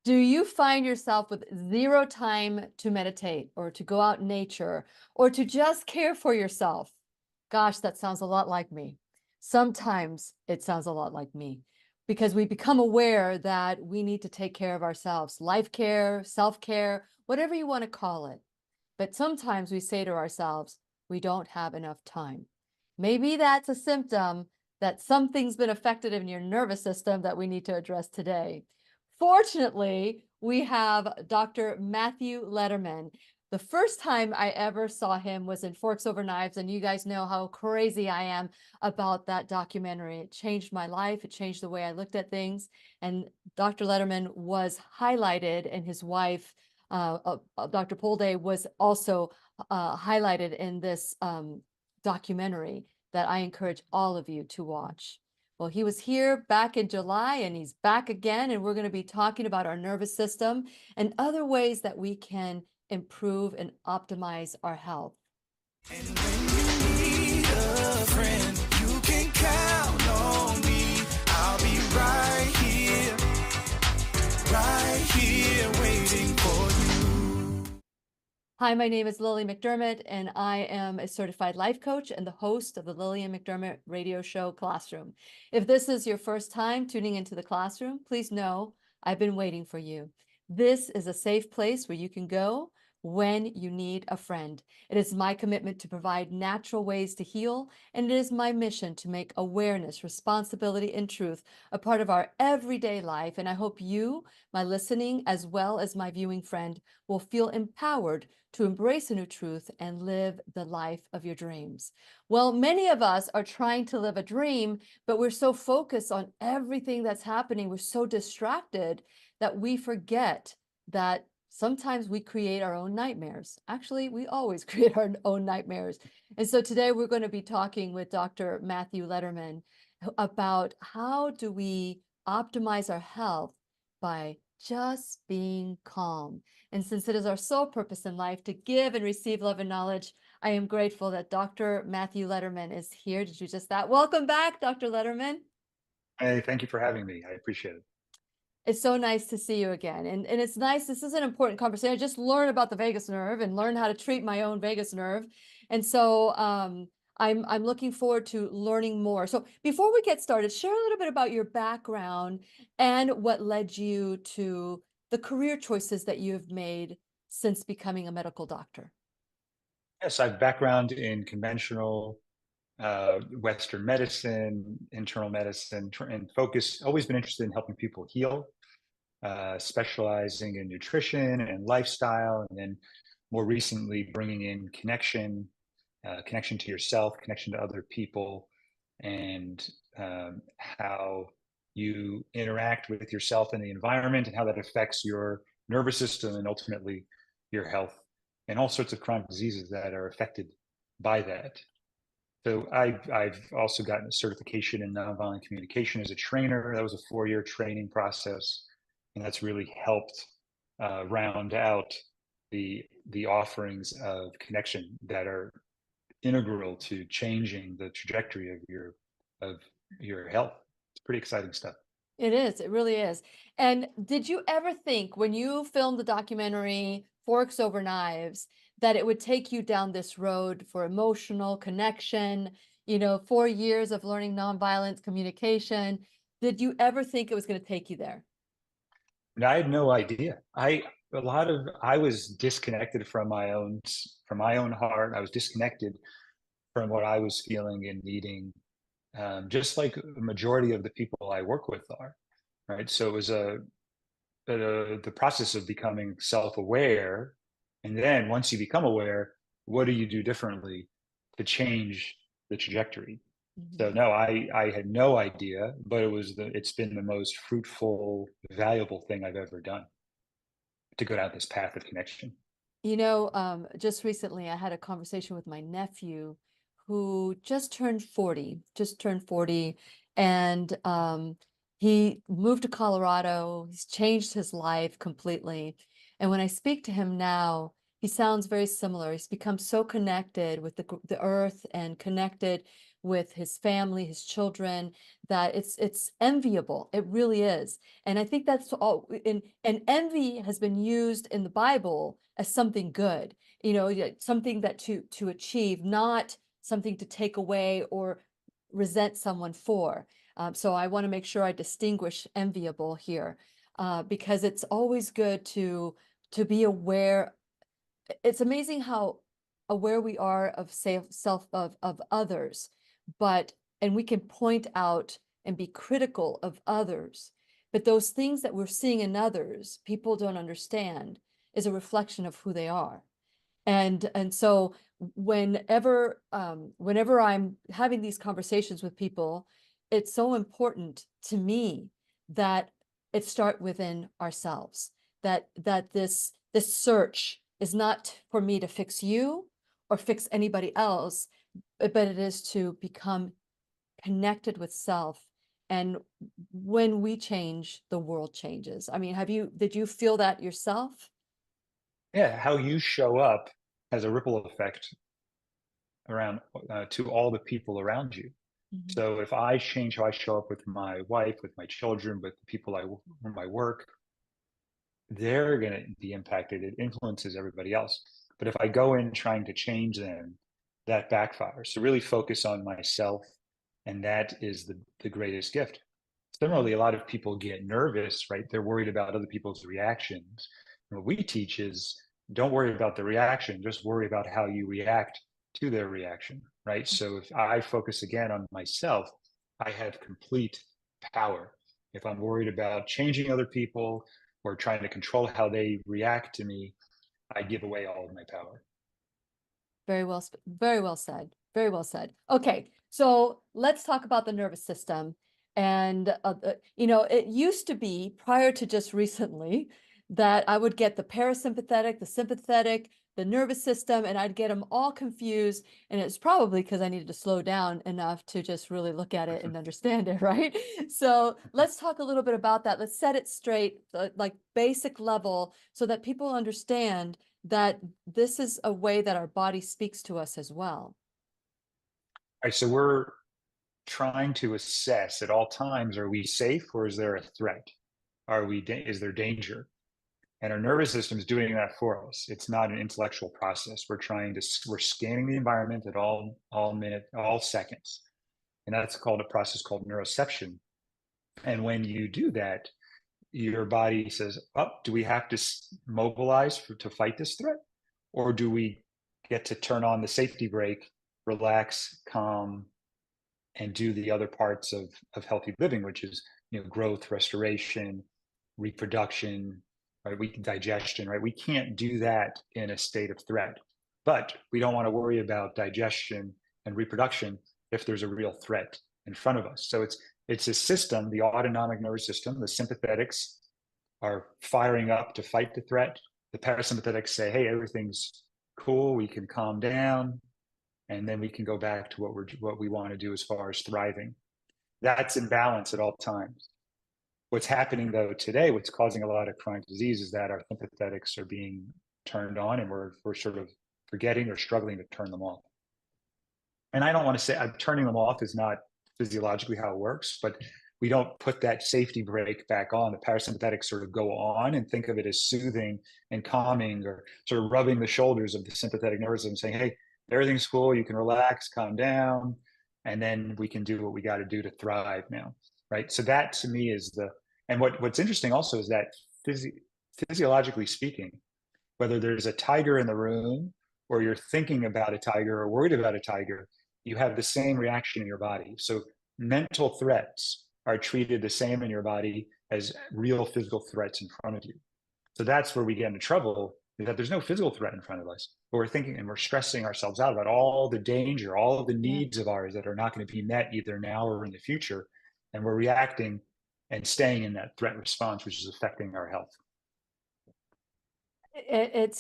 Do you find yourself with zero time to meditate or to go out in nature or to just care for yourself? Gosh, that sounds a lot like me. Sometimes it sounds a lot like me because we become aware that we need to take care of ourselves, life care, self care, whatever you want to call it. But sometimes we say to ourselves, we don't have enough time. Maybe that's a symptom that something's been affected in your nervous system that we need to address today. Fortunately, we have Dr. Matthew Lederman. The first time I ever saw him was in Forks Over Knives, and you guys know how crazy I am about that documentary. It changed my life. It changed the way I looked at things. And Dr. Lederman was highlighted, and his wife, Dr. Polday, was also highlighted in this documentary that I encourage all of you to watch. Well, he was here back in July and he's back again, and we're going to be talking about our nervous system and other ways that we can improve and optimize our health. And when you need a friend, you can count on me. I'll be right here waiting for you. Hi, my name is Lillian McDermott, and I am a certified life coach and the host of the Lillian McDermott radio show Classroom. If this is your first time tuning into the classroom, please know I've been waiting for you. This is a safe place where you can go when you need a friend. It is my commitment to provide natural ways to heal, and it is my mission to make awareness, responsibility, and truth a part of our everyday life. And I hope you, my listening, as well as my viewing friend, will feel empowered to embrace a new truth and live the life of your dreams. Well, many of us are trying to live a dream, but we're so focused on everything that's happening. We're so distracted that we forget that sometimes we create our own nightmares. Actually, we always create our own nightmares. And so today we're going to be talking with Dr. Matthew Lederman about how do we optimize our health by just being calm. And since it is our sole purpose in life to give and receive love and knowledge, I am grateful that Dr. Matthew Lederman is here to do just that. Welcome back, Dr. Lederman. Hey, thank you for having me. I appreciate it. It's so nice to see you again. And it's nice. This is an important conversation. I just learned about the vagus nerve and learned how to treat my own vagus nerve. And so I'm looking forward to learning more. So before we get started, share a little bit about your background and what led you to the career choices that you have made since becoming a medical doctor. Yes, I have background in conventional Western medicine, internal medicine, and always been interested in helping people heal, specializing in nutrition and lifestyle, and then more recently bringing in connection to yourself, connection to other people, and how you interact with yourself and the environment and how that affects your nervous system and ultimately your health and all sorts of chronic diseases that are affected by that. So I've also gotten a certification in nonviolent communication as a trainer. That was a 4-year training process, and that's really helped round out the offerings of connection that are integral to changing the trajectory of your health. It's pretty exciting stuff. It is. It really is. And did you ever think when you filmed the documentary Forks Over Knives that it would take you down this road for emotional connection, 4 years of learning nonviolent communication? Did you ever think it was going to take you there? And I had no idea. I was disconnected from my own heart. I was disconnected from what I was feeling and needing, just like the majority of the people I work with are, right? So it was the process of becoming self-aware, and then once you become aware, what do you do differently to change the trajectory? So Mhm. no, I had no idea, but it's been the most fruitful, valuable thing I've ever done to go down this path of connection. Just recently I had a conversation with my nephew who just turned 40, and he moved to Colorado. He's changed his life completely. And when I speak to him now, he sounds very similar. He's become so connected with the earth and connected with his family, his children, that it's enviable. It really is. And I think that's all, and envy has been used in the Bible as something good, something that to achieve, not something to take away or resent someone for. So I want to make sure I distinguish enviable here, because it's always good to be aware. It's amazing how aware we are of self of others, and we can point out and be critical of others, but those things that we're seeing in others, people don't understand, is a reflection of who they are. And so whenever I'm having these conversations with people, it's so important to me that it start within ourselves, that this search is not for me to fix you or fix anybody else, but it is to become connected with self. And when we change, the world changes. I mean, did you feel that yourself? Yeah, how you show up has a ripple effect around to all the people around you. Mhm. So if I change how I show up with my wife, with my children, with the people whom I work, they're going to be impacted. It influences everybody else. But if I go in trying to change them, that backfires. So really focus on myself, and that is the greatest gift. Similarly, a lot of people get nervous, right? They're worried about other people's reactions. And what we teach is don't worry about the reaction, just worry about how you react to their reaction, right? So if I focus again on myself, I have complete power. If I'm worried about changing other people or trying to control how they react to me, I give away all of my power. Very well, very well said. Very well said. Okay, so let's talk about the nervous system. And it used to be, prior to just recently, that I would get the parasympathetic, the sympathetic, the nervous system, and I'd get them all confused. And it's probably because I needed to slow down enough to just really look at it and understand it, right? So let's talk a little bit about that. Let's set it straight, like basic level, so that people understand that this is a way that our body speaks to us as well. All right, so we're trying to assess at all times, are we safe or is there a threat? Is there danger? And our nervous system is doing that for us. It's not an intellectual process. We're scanning the environment at all seconds. And that's called a process called neuroception. And when you do that, your body says, oh, do we have to mobilize to fight this threat? Or do we get to turn on the safety brake, relax, calm, and do the other parts of healthy living, which is growth, restoration, reproduction, right? Digestion, right? We can't do that in a state of threat, but we don't want to worry about digestion and reproduction if there's a real threat in front of us. So it's a system, the autonomic nervous system. The sympathetics are firing up to fight the threat. The parasympathetics say, hey, everything's cool, we can calm down, and then we can go back to what we want to do as far as thriving. That's in balance at all times. What's happening though today, what's causing a lot of chronic disease, is that our sympathetics are being turned on, and we're sort of forgetting or struggling to turn them off. And I don't want to say turning them off is not physiologically how it works, but we don't put that safety brake back on. The parasympathetics sort of go on, and think of it as soothing and calming, or sort of rubbing the shoulders of the sympathetic nervous system, saying, hey, everything's cool, you can relax, calm down, and then we can do what we got to do to thrive now, right? So that to me is and what's interesting also is that physiologically speaking, whether there's a tiger in the room or you're thinking about a tiger or worried about a tiger, you have the same reaction in your body. So mental threats are treated the same in your body as real physical threats in front of you. So that's where we get into trouble, is that there's no physical threat in front of us, but we're thinking and we're stressing ourselves out about all the danger, all of the needs of ours that are not going to be met either now or in the future. And we're reacting and staying in that threat response, which is affecting our health.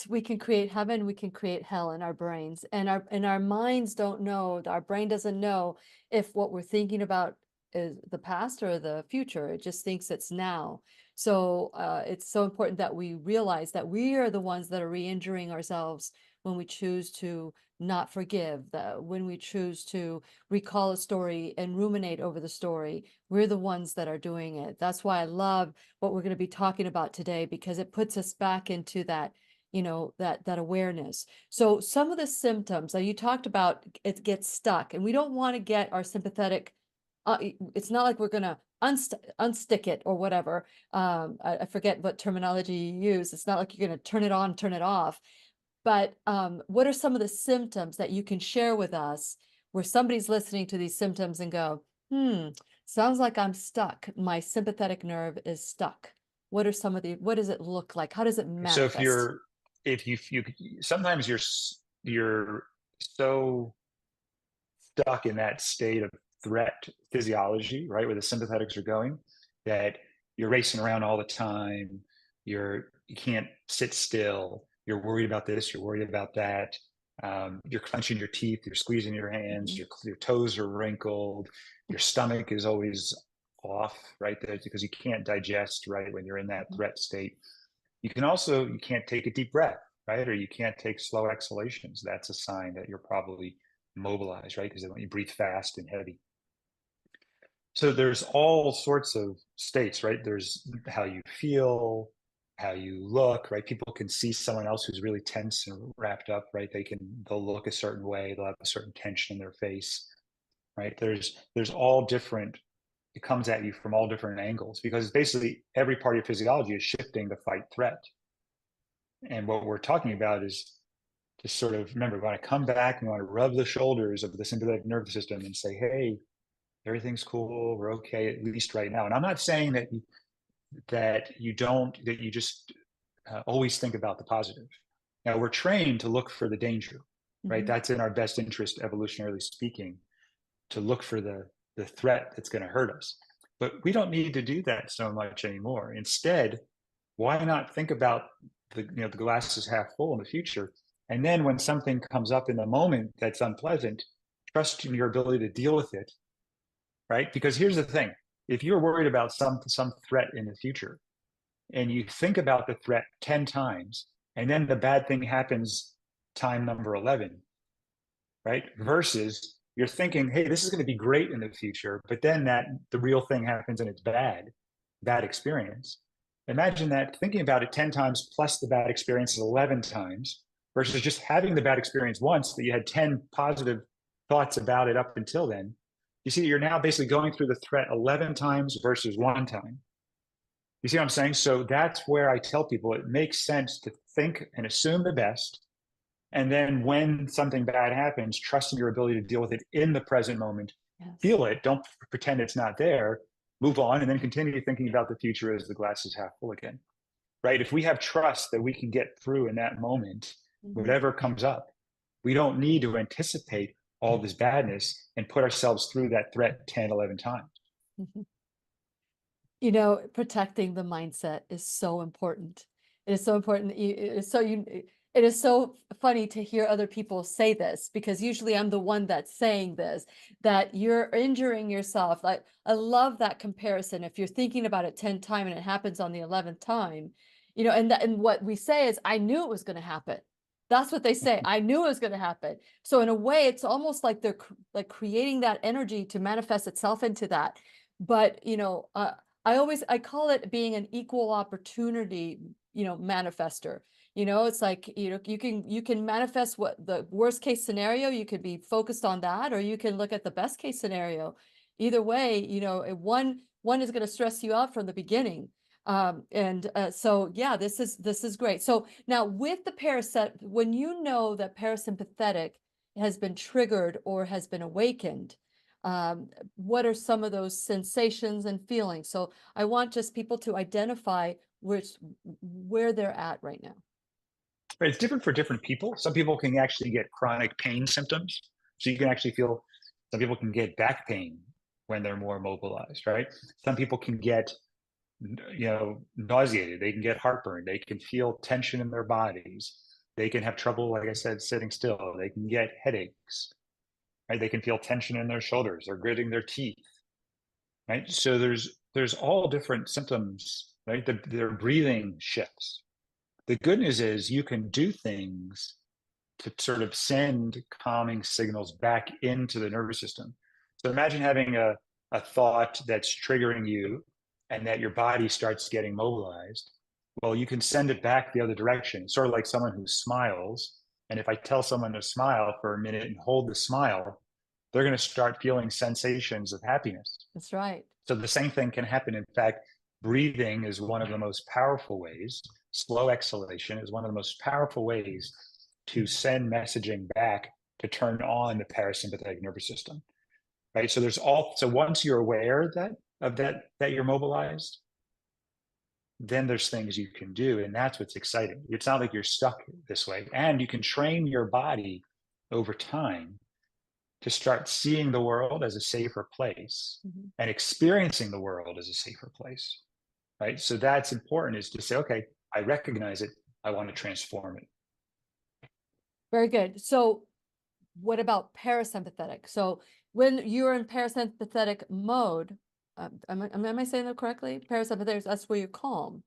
We can create heaven, we can create hell in our brains, and our minds don't know, our brain doesn't know if what we're thinking about is the past or the future. It just thinks it's now. So it's so important that we realize that we are the ones that are re-injuring ourselves when we choose to not forgive, when we choose to recall a story and ruminate over the story, we're the ones that are doing it. That's why I love what we're going to be talking about today, because it puts us back into that, that awareness. So some of the symptoms that you talked about, it gets stuck, and we don't want to get our sympathetic, it's not like we're going to unstick it or whatever. I forget what terminology you use. It's not like you're going to turn it on, turn it off. But what are some of the symptoms that you can share with us where somebody's listening to these symptoms and go, sounds like I'm stuck. My sympathetic nerve is stuck. What does it look like? How does it So manifest? if you sometimes you're so stuck in that state of threat physiology, right, where the sympathetics are going, that you're racing around all the time. You can't sit still. You're worried about this. You're worried about that. You're clenching your teeth. You're squeezing your hands. Your toes are wrinkled. Your stomach is always off, right? There, because you can't digest, right, when you're in that threat state. You can't take a deep breath, right? Or you can't take slow exhalations. That's a sign that you're probably mobilized, right? Because when you breathe fast and heavy. So there's all sorts of states, right? There's how you feel, how you look, right? People can see someone else who's really tense and wrapped up, right? They'll look a certain way, they'll have a certain tension in their face, right? There's all different, it comes at you from all different angles, because basically every part of your physiology is shifting to fight threat. And what we're talking about is just sort of, remember, we want to come back and we want to rub the shoulders of the sympathetic nervous system and say, hey, everything's cool, we're okay, at least right now. And I'm not saying that you just always think about the positive. Now, we're trained to look for the danger, right? That's in our best interest, evolutionarily speaking, to look for the threat that's going to hurt us. But we don't need to do that so much anymore. Instead, why not think about the glass is half full in the future? And then when something comes up in the moment that's unpleasant, trust in your ability to deal with it, right? Because here's the thing: if you're worried about some threat in the future, and you think about the threat 10 times, and then the bad thing happens time number 11, right? Versus you're thinking, hey, this is going to be great in the future, but then the real thing happens and it's bad experience. Imagine that, thinking about it 10 times plus the bad experience is 11 times, versus just having the bad experience once, that you had 10 positive thoughts about it up until then. You see, you're now basically going through the threat 11 times versus one time. You see what I'm saying? So that's where I tell people it makes sense to think and assume the best. And then when something bad happens, trust in your ability to deal with it in the present moment. Yes. Feel it. Don't pretend it's not there. Move on, and then continue thinking about the future as the glass is half full again, right? If we have trust that we can get through in that moment, whatever comes up, we don't need to anticipate all this badness and put ourselves through that threat 10, 11 times. Protecting the mindset is so important. It is so important. It is so funny to hear other people say this, because usually I'm the one that's saying this, that you're injuring yourself. Like, I love that comparison. If you're thinking about it 10 times and it happens on the 11th time, and what we say is, I knew it was going to happen. That's what they say. I knew it was going to happen. So in a way, it's almost like they're like creating that energy to manifest itself into that. But, I call it being an equal opportunity, manifester. It's like, you can manifest what the worst case scenario, you could be focused on that, or you can look at the best case scenario. Either way, one is going to stress you out from the beginning. So yeah, this is great. So now with the when you know that parasympathetic has been triggered or has been awakened, what are some of those sensations and feelings? So I want just people to identify where they're at right now. But it's different for different people. Some people can actually get chronic pain symptoms. So you can actually feel, some people can get back pain when they're more mobilized, right? Some people can get, nauseated. They can get heartburn. They can feel tension in their bodies. They can have trouble, like I said, sitting still. They can get headaches, right? They can feel tension in their shoulders or gritting their teeth, right? So there's all different symptoms, right? Their breathing shifts. The good news is you can do things to sort of send calming signals back into the nervous system. So imagine having a thought that's triggering you and that your body starts getting mobilized. Well, you can send it back the other direction. It's sort of like someone who smiles. And if I tell someone to smile for a minute and hold the smile, they're going to start feeling sensations of happiness. That's right. So the same thing can happen. In fact, breathing is one of the most powerful ways. Slow exhalation is one of the most powerful ways to send messaging back to turn on the parasympathetic nervous system. Right. So so once you're aware that you're mobilized, then there's things you can do. And that's what's exciting. It's not like you're stuck this way. And you can train your body over time to start seeing the world as a safer place and experiencing the world as a safer place. Right. So that's important, is to say, okay, I recognize it. I want to transform it. Very good. So what about parasympathetic? So when you're in parasympathetic mode, am I saying that correctly? Parasympathetic, that's where you're calm.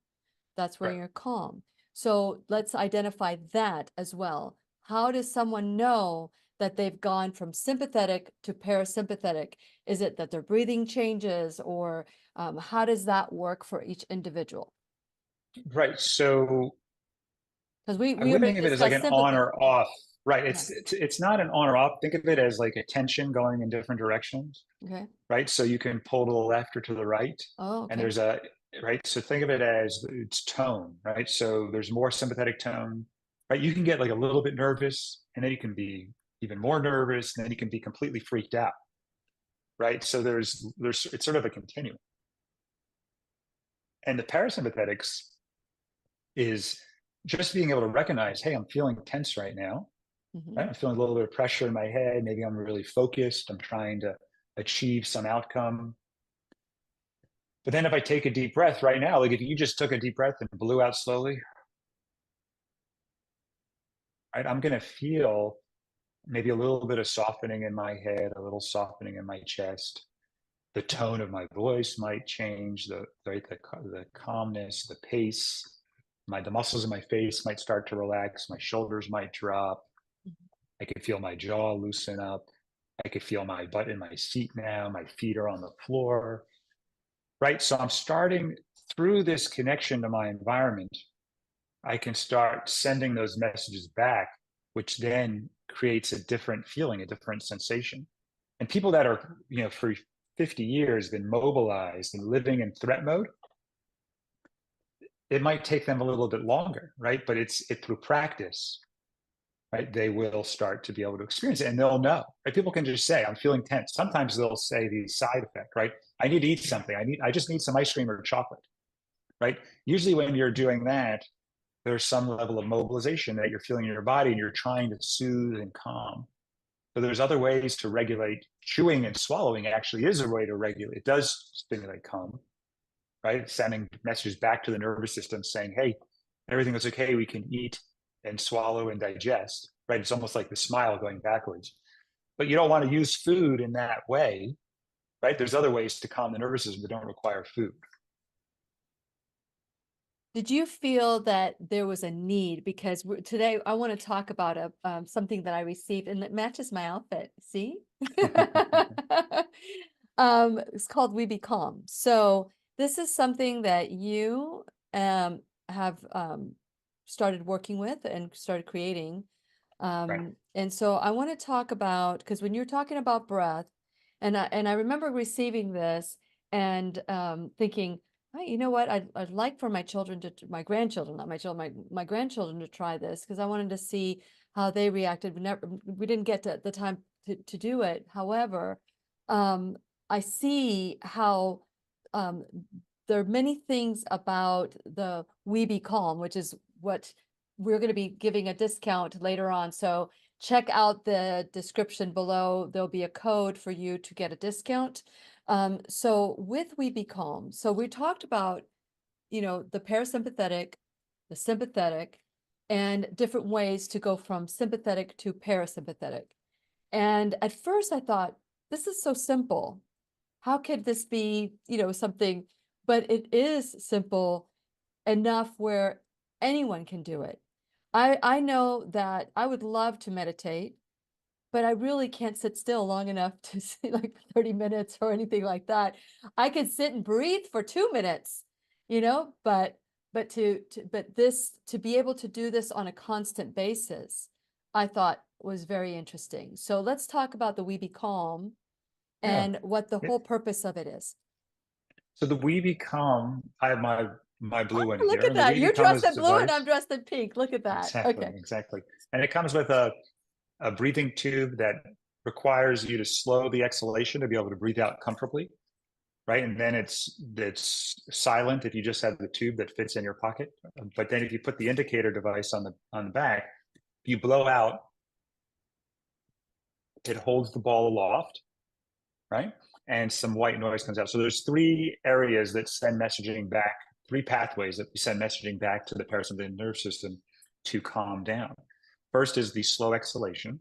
That's where Right. you're calm. So let's identify that as well. How does someone know that they've gone from sympathetic to parasympathetic? Is it that their breathing changes, or how does that work for each individual? Right. So Because I we wouldn't already think of it as like discussed an on sympathy. or off. Right. Yeah. It's not an on or off. Think of it as like a tension going in different directions. Okay. Right. So you can pull to the left or to the right. Oh, And okay. there's a right. So think of it as its tone. Right. So there's more sympathetic tone. Right. You can get like a little bit nervous, and then you can be even more nervous, and then you can be completely freaked out. Right. So there's it's sort of a continuum. And the parasympathetics is just being able to recognize, hey, I'm feeling tense right now. Mhm. Right? I'm feeling a little bit of pressure in my head. Maybe I'm really focused. I'm trying to achieve some outcome. But then if I take a deep breath right now, like if you just took a deep breath and blew out slowly, right, I'm going to feel maybe a little bit of softening in my head, a little softening in my chest. The tone of my voice might change, the calmness, the pace. The muscles in my face might start to relax. My shoulders might drop. I could feel my jaw loosen up. I could feel my butt in my seat now. My feet are on the floor. Right. So I'm starting through this connection to my environment. I can start sending those messages back, which then creates a different feeling, a different sensation. And people that are, for 50 years been mobilized and living in threat mode, it might take them a little bit longer, right? But it's through practice, right? They will start to be able to experience it, and they'll know, right? People can just say, I'm feeling tense. Sometimes they'll say the side effect, right? I need to eat something. I just need some ice cream or chocolate, right? Usually when you're doing that, there's some level of mobilization that you're feeling in your body, and you're trying to soothe and calm. So there's other ways to regulate. Chewing and swallowing actually is a way to regulate. It does stimulate calm, right? Sending messages back to the nervous system saying, hey, everything is okay. We can eat and swallow and digest, right? It's almost like the smile going backwards. But you don't want to use food in that way, right? There's other ways to calm the nervous system that don't require food. Did you feel that there was a need? Because today I want to talk about something that I received, and it matches my outfit. See? It's called We Be Calm. So this is something that you have started working with and started creating. Right. And so I want to talk about, because when you're talking about breath, and I remember receiving this and thinking, "Hey, you know what? I'd like for my children my grandchildren, not my children, my grandchildren to try this, because I wanted to see how they reacted. We didn't get to the time to do it. However, I see how there are many things about the We Be Calm, which is what we're going to be giving a discount later on. So check out the description below. There'll be a code for you to get a discount. So with We Be Calm, so we talked about, the parasympathetic, the sympathetic, and different ways to go from sympathetic to parasympathetic. And at first I thought, this is so simple. How could this be, something, but it is simple enough where anyone can do it. I know that I would love to meditate, but I really can't sit still long enough to see like 30 minutes or anything like that. I could sit and breathe for 2 minutes, but this to be able to do this on a constant basis, I thought was very interesting. So let's talk about the We Be Calm Yeah. and what the Yeah. whole purpose of it is. So the We Become, I have my blue one Oh, look here, at and the that. We You're Become dressed is in blue and I'm device. dressed in pink. Look at that. Exactly, Okay. exactly. And it comes with a breathing tube that requires you to slow the exhalation to be able to breathe out comfortably, right? And then it's silent if you just have the tube that fits in your pocket. But then if you put the indicator device on the back, if you blow out, it holds the ball aloft, right? And some white noise comes out. So there's three areas that send messaging back, three pathways that we send messaging back to the parasympathetic nervous system to calm down. First is the slow exhalation.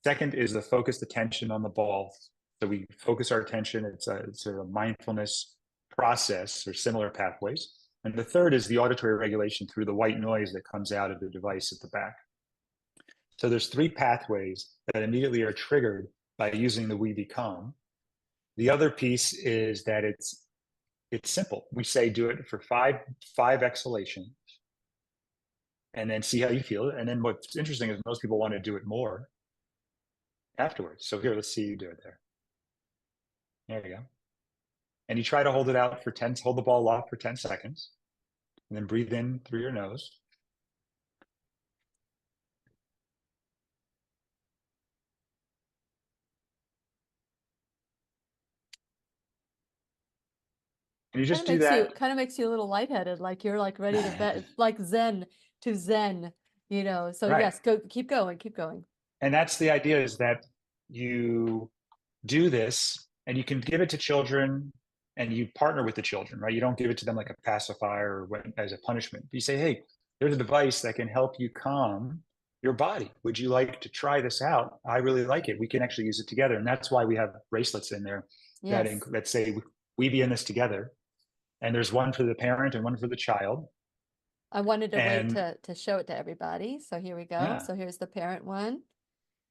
Second is the focused attention on the ball. So we focus our attention. It's a mindfulness process or similar pathways. And the third is the auditory regulation through the white noise that comes out of the device at the back. So there's three pathways that immediately are triggered by using the We Become. The other piece is that it's simple. We say do it for five exhalations and then see how you feel. And then what's interesting is most people want to do it more afterwards. So here, let's see you do it there. There you go. And you try to hold it out for 10, hold the ball aloft for 10 seconds, and then breathe in through your nose. And you just do that. Kind of makes you a little lightheaded, like you're like ready to bet, like Zen to Zen, So Right. yes, go, keep going, keep going. And that's the idea, is that you do this and you can give it to children and you partner with the children, right? You don't give it to them like a pacifier or as a punishment. You say, hey, there's a device that can help you calm your body. Would you like to try this out? I really like it. We can actually use it together. And that's why we have bracelets in there Yes. that say we be in this together. And there's one for the parent and one for the child. I wanted to wait And to show it to everybody. So here we go. yeah, So here's the parent one.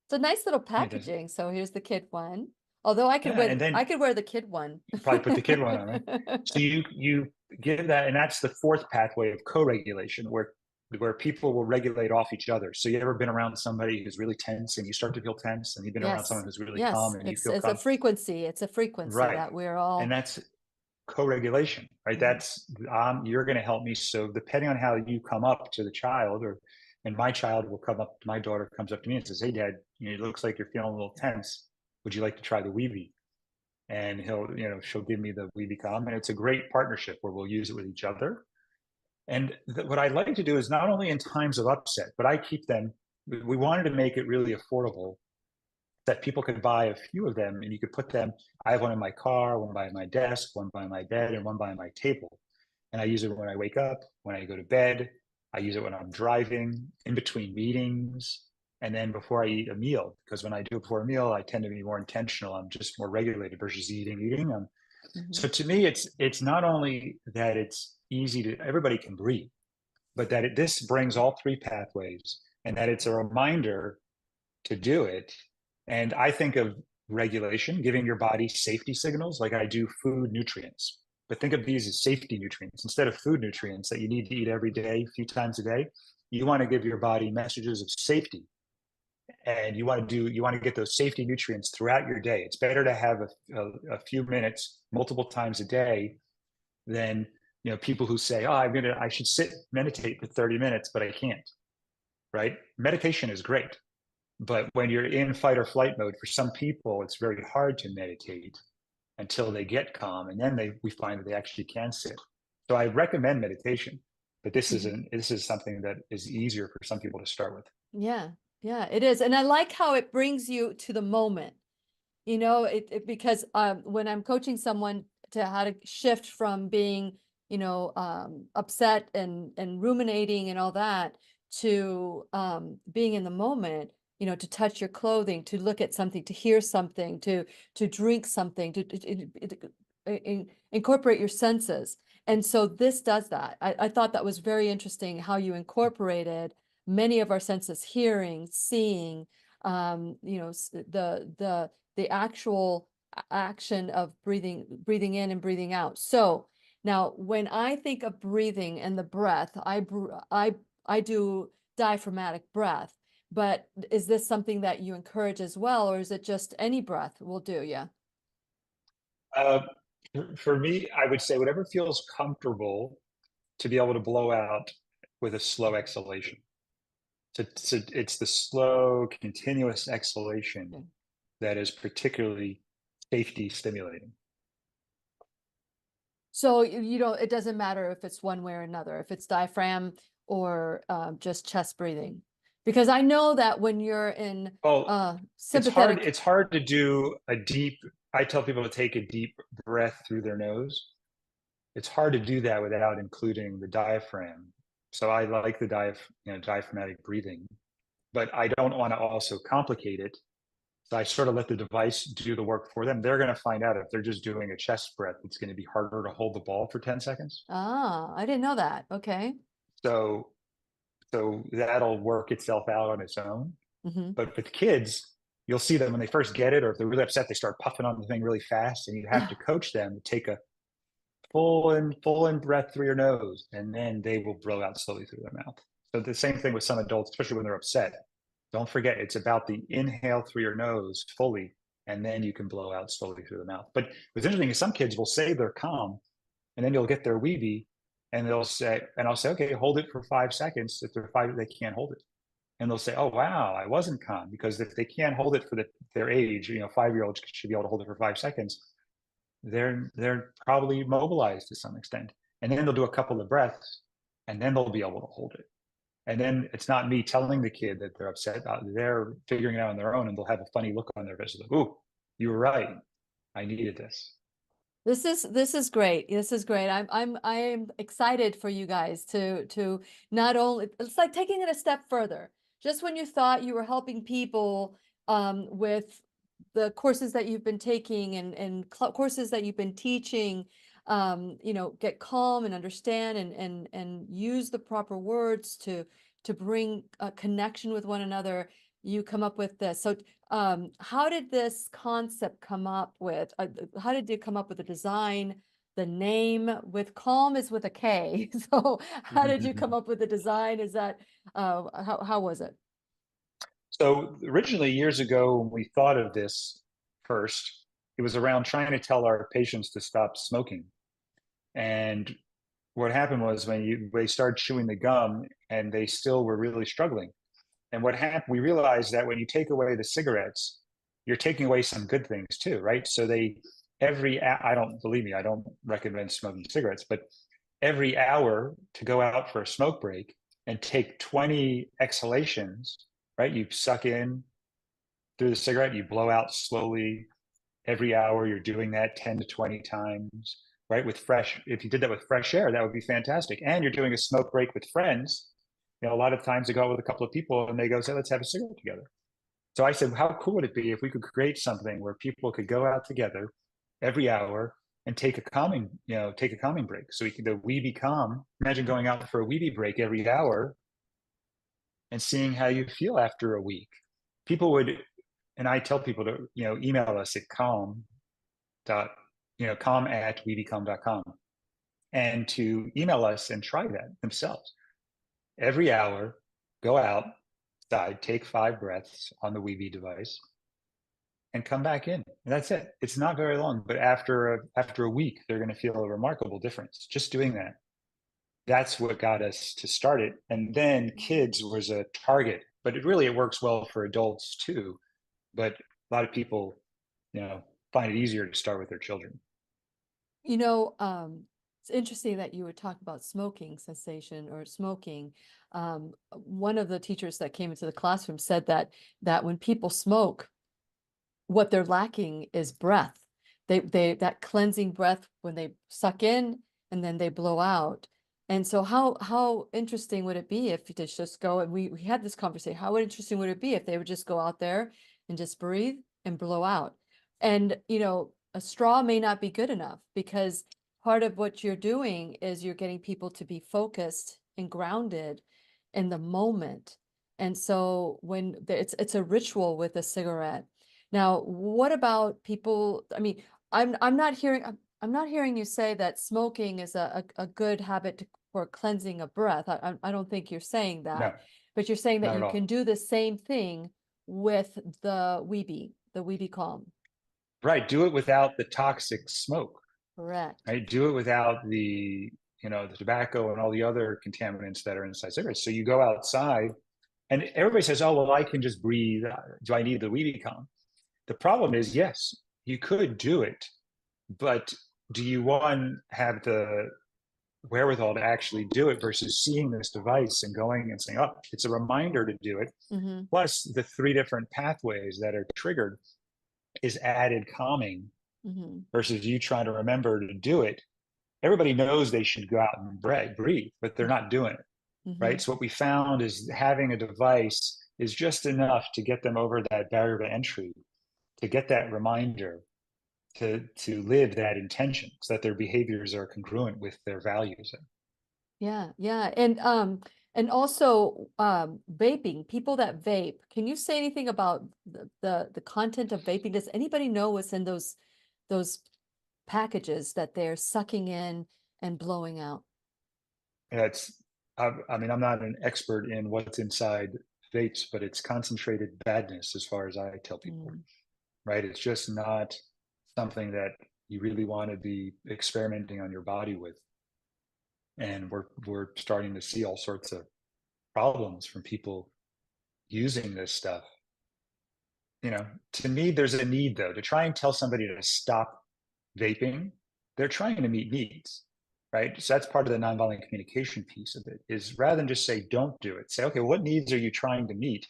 It's a nice little it does. packaging. So here's the kid one. Although I could Yeah, and then I could wear the kid one. you probably put the kid one on, right? So you give that, and that's the fourth pathway of co-regulation, where people will regulate off each other. So you ever been around somebody who's really tense and you start to feel tense, and you've been around someone Yes. who's really calm Yes. and you It's feel a calm? frequency. It's a frequency Right. that we're all. And that's co-regulation, right? Mhm. That's you're going to help me. So depending on how you come up to the child, and my child will come up, my daughter comes up to me and says, hey dad, it looks like you're feeling a little tense. Would you like to try the Weebie? And she'll give me the We Become, and it's a great partnership where we'll use it with each other. And what I like to do is not only in times of upset, but I keep them. We wanted to make it really affordable, that people could buy a few of them, and you could put them. I have one in my car, one by my desk, one by my bed, and one by my table. And I use it when I wake up, when I go to bed. I use it when I'm driving, in between meetings, and then before I eat a meal. Because when I do it before a meal, I tend to be more intentional. I'm just more regulated versus eating. So to me, it's not only that it's easy to, everybody can breathe, but that this brings all three pathways, and that it's a reminder to do it. And I think of regulation, giving your body safety signals, like I do food nutrients. But think of these as safety nutrients instead of food nutrients that you need to eat every day, a few times a day. You want to give your body messages of safety, and you want to get those safety nutrients throughout your day. It's better to have a few minutes multiple times a day than people who say, oh, I should meditate for 30 minutes, but I can't. Right? Meditation is great. But when you're in fight or flight mode, for some people, it's very hard to meditate until they get calm. And then we find that they actually can sit. So I recommend meditation, but this is something that is easier for some people to start with. Yeah, yeah, it is. And I like how it brings you to the moment, because when I'm coaching someone to how to shift from being, upset and ruminating and all that to being in the moment, to touch your clothing, to look at something, to hear something, to drink something, to incorporate your senses. And so this does that. I thought that was very interesting how you incorporated many of our senses, hearing, seeing, the actual action of breathing in and breathing out. So now when I think of breathing and the breath, I do diaphragmatic breath, but is this something that you encourage as well, or is it just any breath will do? Yeah. Uh, for me, I would say whatever feels comfortable to be able to blow out with a slow exhalation. So it's the slow, continuous exhalation Okay. that is particularly safety stimulating. So you don't, it doesn't matter if it's one way or another, if it's diaphragm or just chest breathing, because I know that when you're in Well, sympathetic. it's hard to do a deep, I tell people to take a deep breath through their nose. It's hard to do that without including the diaphragm. So I like the diaphragmatic breathing, but I don't want to also complicate it. So I sort of let the device do the work for them. They're going to find out if they're just doing a chest breath, it's going to be harder to hold the ball for 10 seconds. I didn't know that. Okay. So that'll work itself out on its own. Hmm. But with kids, you'll see them when they first get it, or if they're really upset, they start puffing on the thing really fast, and you have to coach them to take a full in breath through your nose, and then they will blow out slowly through their mouth. So the same thing with some adults, especially when they're upset. Don't forget, it's about the inhale through your nose fully, and then you can blow out slowly through the mouth. But what's interesting is some kids will say they're calm, and then you'll get their weeby, and they'll say, and I'll say, okay, hold it for 5 seconds. If they're five, they can't hold it. And they'll say, oh, wow, I wasn't calm. Because if they can't hold it for their age, 5-year-olds should be able to hold it for 5 seconds. They're probably mobilized to some extent. And then they'll do a couple of breaths, and then they'll be able to hold it. And then it's not me telling the kid that they're upset. They're figuring it out on their own, and they'll have a funny look on their face, like, "Ooh, you were right. I needed this." This is great. This is great. I'm excited for you guys to not only, it's like taking it a step further. Just when you thought you were helping people with the courses that you've been taking and courses that you've been teaching, get calm and understand and use the proper words to bring a connection with one another, you come up with this. So how did this concept come up with? How did you come up with the design, the name? With Calm is with a K. So how did you come up with the design? Is that how was it? So originally, years ago, when we thought of this first, it was around trying to tell our patients to stop smoking. And what happened was when they started chewing the gum, and they still were really struggling. And what happened, we realized that when you take away the cigarettes, you're taking away some good things too, right? So I don't, believe me, I don't recommend smoking cigarettes, but every hour to go out for a smoke break and take 20 exhalations, right? You suck in through the cigarette, you blow out slowly. Every hour, you're doing that 10 to 20 times, right? If you did that with fresh air, that would be fantastic. And you're doing a smoke break with friends. A lot of times I go out with a couple of people and they go, say, let's have a cigarette together. So I said, how cool would it be if we could create something where people could go out together every hour and take a calming break. So the Weeby Calm, imagine going out for a Weeby break every hour and seeing how you feel after a week. People would, and I tell people to, email us at calm@weebycalm.com, and to email us and try that themselves. Every hour, go outside, take 5 breaths on the Weeby device, and come back in. And that's it. It's not very long, but after a week, they're going to feel a remarkable difference just doing that. That's what got us to start it. And then kids was a target, but it works well for adults too. But a lot of people, find it easier to start with their children. It's interesting that you would talk about smoking cessation or smoking. One of the teachers that came into the classroom said that when people smoke, what they're lacking is breath. They that cleansing breath when they suck in and then they blow out. And so how interesting would it be if you just go, and we had this conversation, how interesting would it be if they would just go out there and just breathe and blow out? And a straw may not be good enough, because part of what you're doing is you're getting people to be focused and grounded in the moment. And so when it's a ritual with a cigarette. Now, what about people? I mean, I'm not hearing I'm not hearing you say that smoking is a good habit for cleansing of breath. I don't think you're saying No, that, but you're saying that not at you all. can do the same thing with the Weeby Calm. Right. Do it without the toxic smoke. Correct. Right. Do it without the, the tobacco and all the other contaminants that are inside cigarettes. So you go outside and everybody says, oh, well, I can just breathe. Do I need the weedy calm? The problem is, yes, you could do it, but do you, one, have the wherewithal to actually do it versus seeing this device and going and saying, oh, it's a reminder to do it. Mm-hmm. Plus the 3 different pathways that are triggered is added calming Mm-hmm. versus you trying to remember to do it. Everybody knows they should go out and breathe, but they're not doing it. Mm-hmm. Right. So what we found is having a device is just enough to get them over that barrier to entry, to get that reminder, to live that intention so that their behaviors are congruent with their values. Yeah, yeah. And also vaping, people that vape. Can you say anything about the content of vaping? Does anybody know what's in those packages that they're sucking in and blowing out? It's, I mean, I'm not an expert in what's inside vapes, but it's concentrated badness as far as I tell people, Mm. right? It's just not something that you really want to be experimenting on your body with. And we're starting to see all sorts of problems from people using this stuff. To me, there's a need though to try and tell somebody to stop vaping. They're trying to meet needs, right? So that's part of the nonviolent communication piece of it, is rather than just say don't do it, say, okay, what needs are you trying to meet,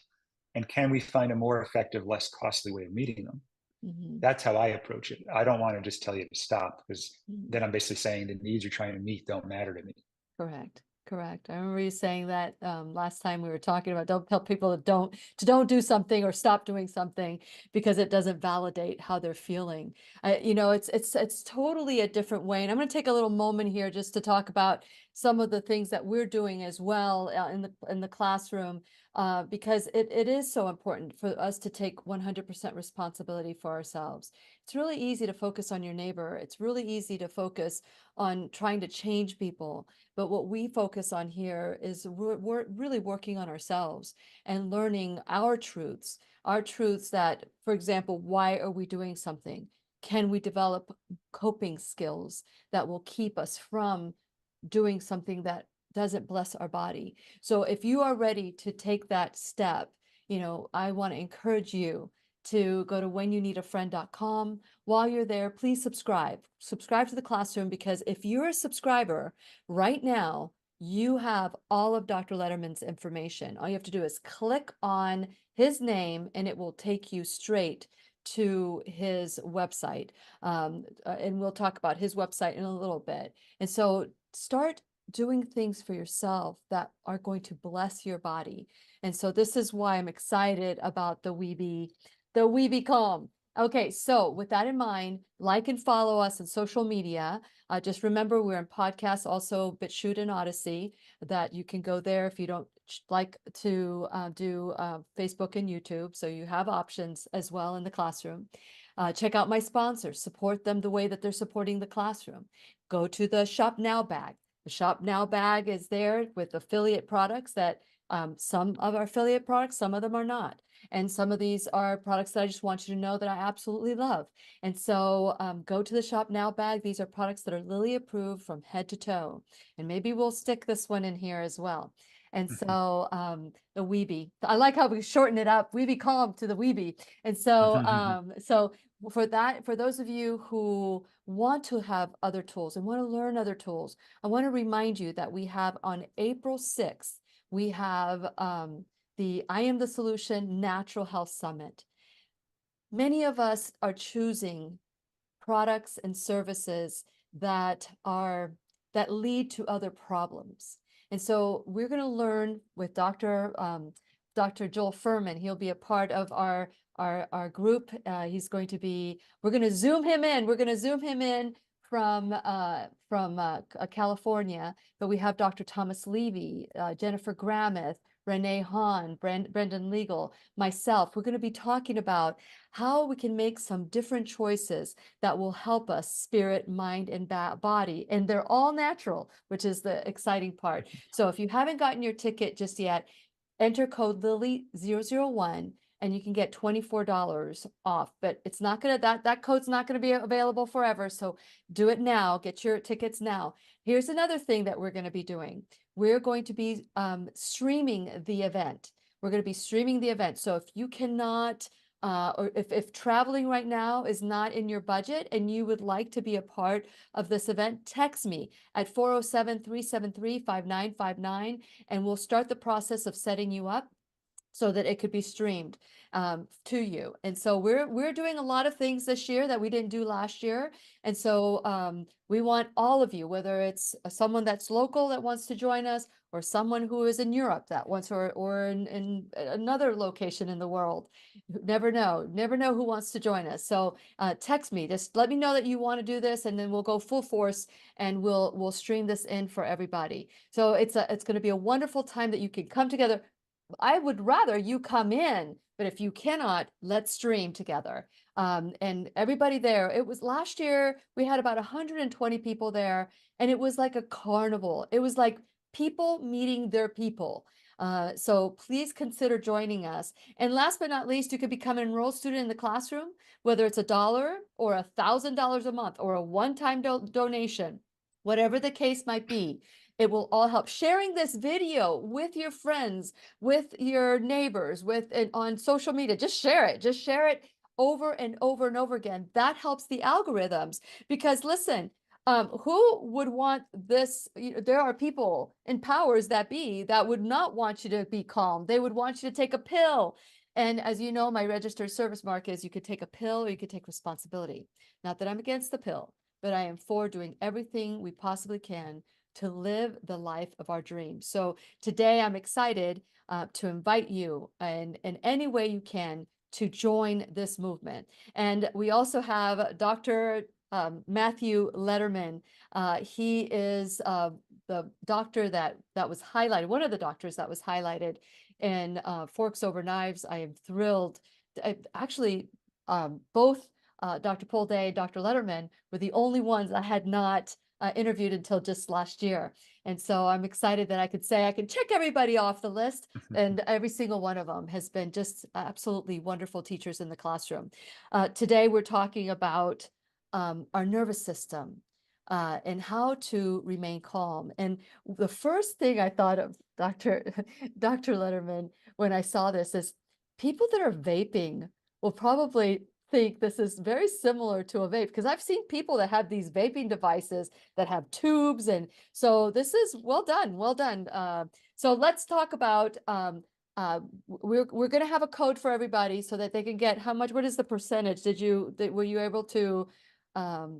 and can we find a more effective, less costly way of meeting them? Mm-hmm. That's how I approach it. I don't want to just tell you to stop, because Mm-hmm. then I'm basically saying the needs you're trying to meet don't matter to me. Correct. Correct. I remember you saying that last time we were talking about don't tell people don't do something or stop doing something because it doesn't validate how they're feeling. It's totally a different way. And I'm going to take a little moment here just to talk about some of the things that we're doing as well in the classroom, because it is so important for us to take 100% responsibility for ourselves. It's really easy to focus on your neighbor. It's really easy to focus on trying to change people. But what we focus on here is we're really working on ourselves and learning our truths that, for example, why are we doing something? Can we develop coping skills that will keep us from doing something that doesn't bless our body? So if you are ready to take that step, I want to encourage you to go to whenyouneedafriend.com. While you're there, please subscribe to the classroom, because if you're a subscriber right now, you have all of Dr. Lederman's information. All you have to do is click on his name and it will take you straight to his website. And we'll talk about his website in a little bit. And so start doing things for yourself that are going to bless your body. And so this is why I'm excited about the Weeby Calm. Okay, so with that in mind, like and follow us on social media. Just remember, we're in podcasts, also BitChute and Odyssey, that you can go there if you don't like to do Facebook and YouTube. So you have options as well in the classroom. Check out my sponsors, support them the way that they're supporting the classroom. Go to the Shop Now bag. The Shop Now bag is there with affiliate products that some of our affiliate products, some of them are not. And some of these are products that I just want you to know that I absolutely love. And so go to the Shop Now bag. These are products that are Lilly approved from head to toe. And maybe we'll stick this one in here as well. And so the Weeby, I like how we shorten it up, Weeby Calm to the Weeby. And so, so for those of you who want to have other tools and want to learn other tools, I want to remind you that we have on April 6th, we have the I Am the Solution Natural Health Summit. Many of us are choosing products and services that lead to other problems. And so we're going to learn with Dr. Joel Furman. He'll be a part of our group. We're going to zoom him in. We're going to zoom him in from California, but we have Dr. Thomas Levy, Jennifer Grameth, Renee Hahn, Brendan Legal, myself. We're going to be talking about how we can make some different choices that will help us spirit, mind, and body. And they're all natural, which is the exciting part. So if you haven't gotten your ticket just yet, enter code Lily001 and you can get $24 off, but it's not gonna, that code's not gonna be available forever. So do it now, get your tickets now. Here's another thing that we're gonna be doing. We're going to be streaming the event. We're gonna be streaming the event. So if you cannot, or if traveling right now is not in your budget and you would like to be a part of this event, text me at 407-373-5959 and we'll start the process of setting you up so that it could be streamed to you. And so we're doing a lot of things this year that we didn't do last year. And so we want all of you, whether it's someone that's local that wants to join us or someone who is in Europe that wants, or in another location in the world. Never know who wants to join us. So text me, just let me know that you want to do this and then we'll go full force and we'll stream this in for everybody. So it's going to be a wonderful time that you can come together. I would rather you come in, but if you cannot, let's stream together. And everybody there, it was last year, we had about 120 people there, and it was like a carnival. It was like people meeting their people. So please consider joining us. And last but not least, you could become an enrolled student in the classroom, whether it's $1 or $1,000 a month or a one-time donation, whatever the case might be. It will all help. Sharing this video with your friends, with your neighbors, on social media. Just share it. Just share it over and over and over again. That helps the algorithms. Because listen, who would want this? There are people in powers that be that would not want you to be calm. They would want you to take a pill. And as you know, my registered service mark is you could take a pill or you could take responsibility. Not that I'm against the pill, but I am for doing everything we possibly can to live the life of our dreams. So today I'm excited to invite you in any way you can to join this movement. And we also have Dr. Matthew Lederman. He is the doctor that was highlighted, one of the doctors that was highlighted in Forks Over Knives. I am thrilled. Actually, both Dr. Polday, Dr. Lederman were the only ones I had not interviewed until just last year. And so I'm excited that I could say I can check everybody off the list, and every single one of them has been just absolutely wonderful teachers in the classroom. Today we're talking about our nervous system and how to remain calm. And the first thing I thought of, Dr. Lederman, when I saw this is people that are vaping will probably think this is very similar to a vape, because I've seen people that have these vaping devices that have tubes, and so this is well done. So let's talk about we're going to have a code for everybody so that they can get how much. What is the percentage? Were you able to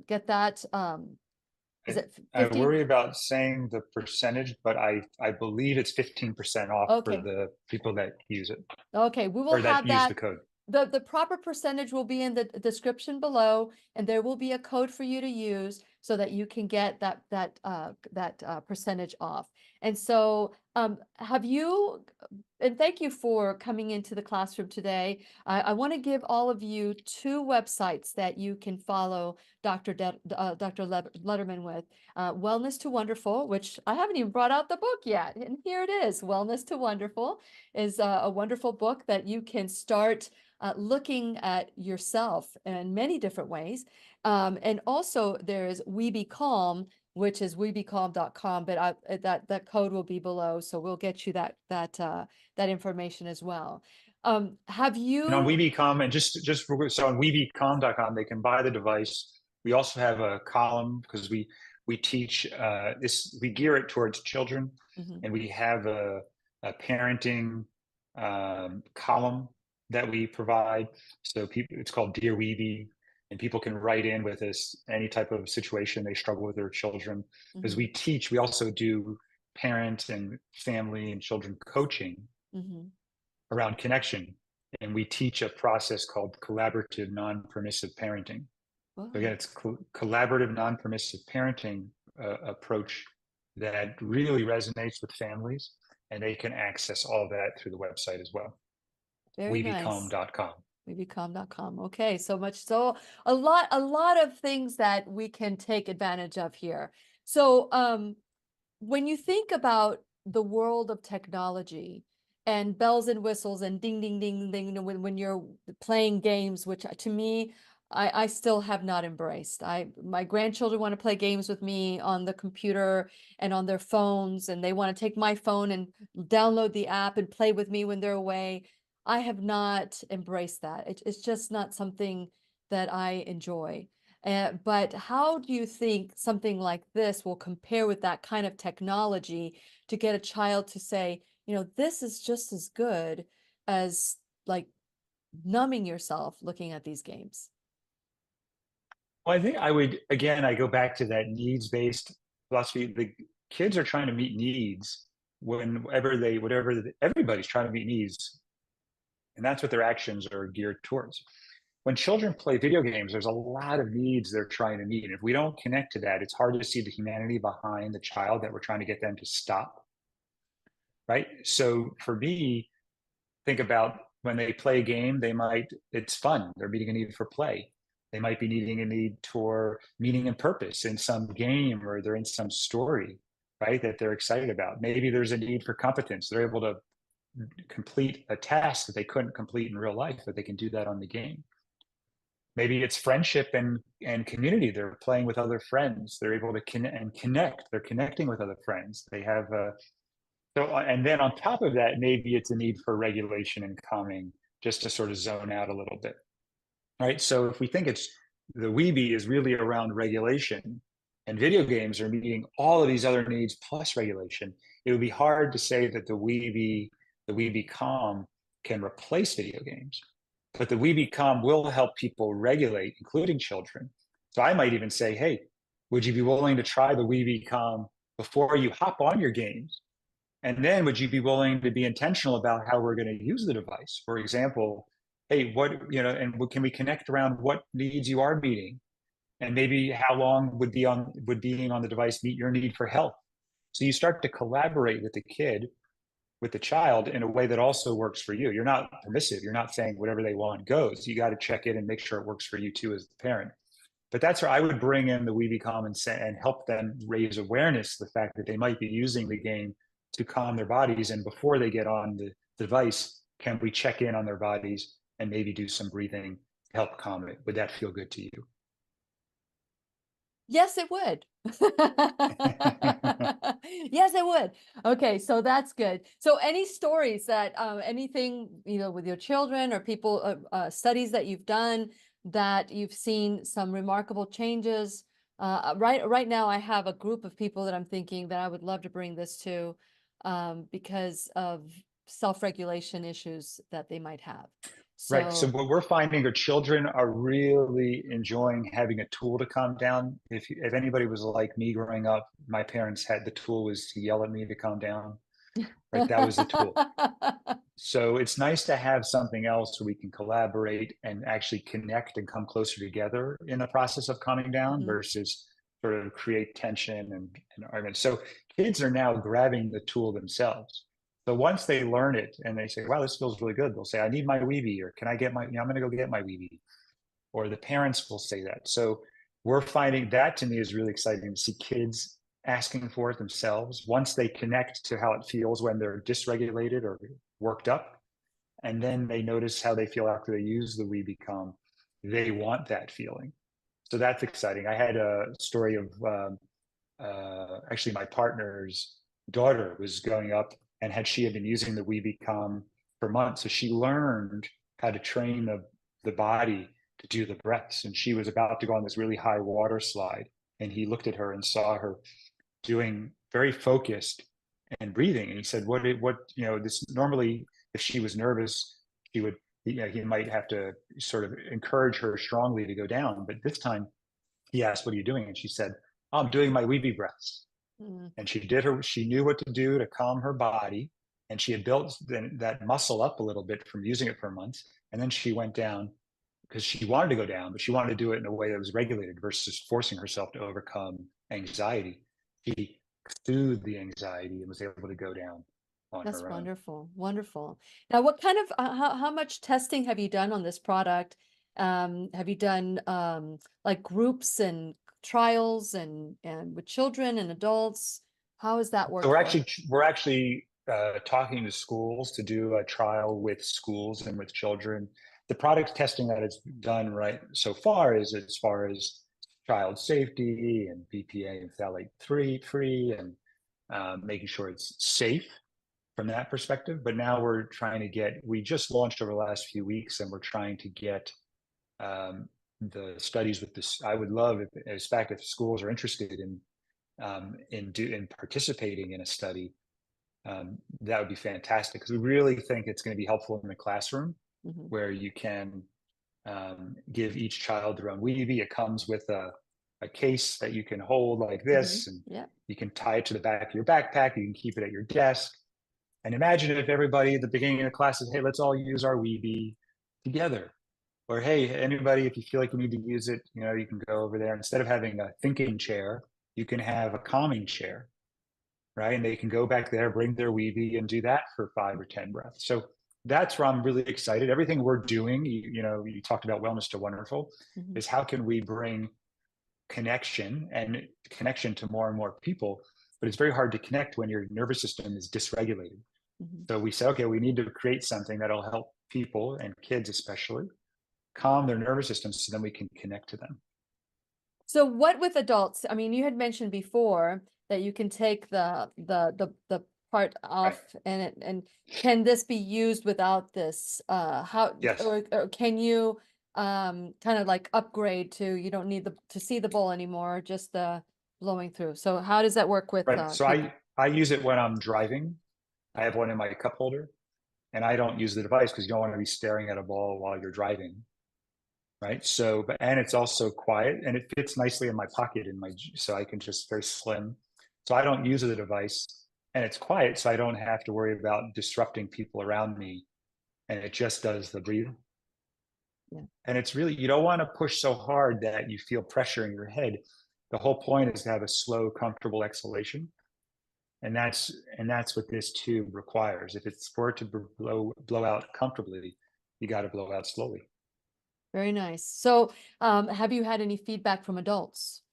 get that? Is it 50? I worry about saying the percentage, but I believe it's 15% off Okay. for the people that use it. Okay, we will or that have use that. the code. The proper percentage will be in the description below, and there will be a code for you to use so that you can get that percentage off. And so have you, and thank you for coming into the classroom today. I want to give all of you 2 websites that you can follow Dr. Lederman with. Wellness to Wonderful, which I haven't even brought out the book yet, and here it is. Wellness to Wonderful is a wonderful book that you can start looking at yourself in many different ways. And also there's We Be Calm, which is webecalm.com, but that code will be below, so we'll get you that information as well. Have you? And on WeBecom, and so on webecom.com, they can buy the device. We also have a column because we teach this. We gear it towards children, and we have a parenting column that we provide. So it's called Dear Weeby, and people can write in with us any type of situation they struggle with their children. As we teach, we also do parent and family and children coaching around connection. And we teach a process called collaborative non-permissive parenting. So again, it's collaborative non-permissive parenting, approach that really resonates with families, and they can access all that through the website as well. Very nice. WeBecome.com. WeBecome.com. Okay, so much. So a lot of things that we can take advantage of here. So when you think about the world of technology and bells and whistles and ding ding ding ding, when you're playing games, which to me I still have not embraced. My grandchildren want to play games with me on the computer and on their phones, and they want to take my phone and download the app and play with me when they're away. I have not embraced that. It's just not something that I enjoy. But how do you think something like this will compare with that kind of technology to get a child to say, this is just as good as like numbing yourself looking at these games? Well, I think I go back to that needs-based philosophy. The kids are trying to meet needs everybody's trying to meet needs. And that's what their actions are geared towards. When children play video games, there's a lot of needs they're trying to meet. And if we don't connect to that, it's hard to see the humanity behind the child that we're trying to get them to stop. Right? So for me, think about when they play a game, it's fun. They're meeting a need for play. They might be needing a need for meaning and purpose in some game, or they're in some story, right, that they're excited about. Maybe there's a need for competence. They're able to complete a task that they couldn't complete in real life, but they can do that on the game. Maybe it's friendship and community. They're playing with other friends. They're able to connect. They're connecting with other friends. They have and then on top of that, maybe it's a need for regulation and calming, just to sort of zone out a little bit, right? So if we think the Weeby is really around regulation, and video games are meeting all of these other needs plus regulation, it would be hard to say that the Weeby Calm can replace video games. But the Weeby Calm will help people regulate, including children. So I might even say, hey, would you be willing to try the Weeby Calm before you hop on your games? And then would you be willing to be intentional about how we're going to use the device? For example, hey, can we connect around what needs you are meeting? And maybe how long would being on the device meet your need for help? So you start to collaborate with the child in a way that also works for you. You're not permissive. You're not saying whatever they want goes. You got to check in and make sure it works for you too as the parent. But that's where I would bring in the Weeby Calm and help them raise awareness of the fact that they might be using the game to calm their bodies. And before they get on the device, can we check in on their bodies and maybe do some breathing to help calm it? Would that feel good to you? Yes, it would. Yes, it would. Okay, so that's good. So any stories that anything, with your children or people, studies that you've done that you've seen some remarkable changes? Right now, I have a group of people that I'm thinking that I would love to bring this to because of self-regulation issues that they might have. Right. So So what we're finding are children are really enjoying having a tool to calm down. If anybody was like me growing up, my parents had the tool was to yell at me to calm down. Right. That was the tool. So it's nice to have something else where we can collaborate and actually connect and come closer together in the process of calming down versus sort of create tension and argument. So kids are now grabbing the tool themselves. So once they learn it and they say, wow, this feels really good, they'll say, I need my Weeby, or can I get I'm going to go get my Weeby. Or the parents will say that. So we're finding that, to me, is really exciting to see kids asking for it themselves once they connect to how it feels when they're dysregulated or worked up. And then they notice how they feel after they use the Weeby Calm. They want that feeling. So that's exciting. I had a story of actually my partner's daughter was going up, and she had been using the Weeby Calm for months. So she learned how to train the body to do the breaths. And she was about to go on this really high water slide. And he looked at her and saw her doing very focused and breathing. And he said, this normally, if she was nervous, he might have to sort of encourage her strongly to go down. But this time he asked, what are you doing? And she said, oh, I'm doing my Weeby breaths. And she knew what to do to calm her body. And she had built that muscle up a little bit from using it for months. And then she went down because she wanted to go down, but she wanted to do it in a way that was regulated versus forcing herself to overcome anxiety. She soothed the anxiety and was able to go down on That's her own. wonderful. Wonderful. Now, what kind of how much testing have you done on this product? Have you done like groups and trials and with children and adults? How has that So worked for you? we're actually talking to schools to do a trial with schools and with children. The product testing that it's done right so far is as far as child safety and BPA and phthalate free and making sure it's safe from that perspective. But now we're trying to we just launched over the last few weeks, and we're trying to get the studies with this. I would love if schools are interested in participating in a study. That would be fantastic, because we really think it's going to be helpful in the classroom, where you can give each child their own Weebie. It comes with a case that you can hold like this, and you can tie it to the back of your backpack. You can keep it at your desk. And imagine if everybody at the beginning of the class says, hey, let's all use our Weebie together. Or, hey, anybody, if you feel like you need to use it, you can go over there. Instead of having a thinking chair, you can have a calming chair, right? And they can go back there, bring their Weebie, and do that for 5 or 10 breaths. So that's where I'm really excited. Everything we're doing, you talked about Wellness to Wonderful, is how can we bring connection to more and more people. But it's very hard to connect when your nervous system is dysregulated. So we said, okay, we need to create something that'll help people, and kids especially, calm their nervous system so then we can connect to them. So what with adults? I mean, you had mentioned before that you can take the part off, right, and can this be used without this? Yes. Or can you kind of like upgrade to, you don't need to see the bowl anymore, just the blowing through? So how does that work with so I use it when I'm driving. I have one in my cup holder, and I don't use the device because you don't want to be staring at a ball while you're driving, right? So, and it's also quiet, and it fits nicely in my pocket so I can just, very slim. So I don't use the device, and it's quiet, so I don't have to worry about disrupting people around me, and it just does the breathing. And it's really, you don't want to push so hard that you feel pressure in your head. The whole point is to have a slow, comfortable exhalation. And that's what this tube requires. If it's for it to blow out comfortably, you got to blow out slowly. Very nice. So have you had any feedback from adults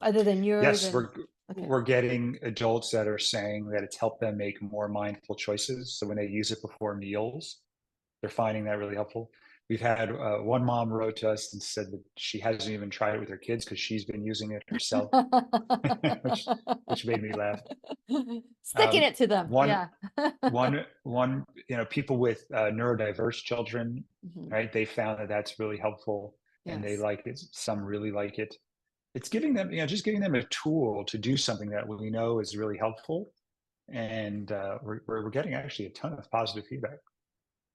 other than yours? Yes, we're getting adults that are saying that it's helped them make more mindful choices. So when they use it before meals, they're finding that really helpful. We've had one mom wrote to us and said that she hasn't even tried it with her kids because she's been using it herself, which made me laugh. Sticking it to them. One, people with neurodiverse children, right? They found that that's really helpful, and they like it. Some really like it. It's giving them, just giving them a tool to do something that we know is really helpful, and we're getting actually a ton of positive feedback.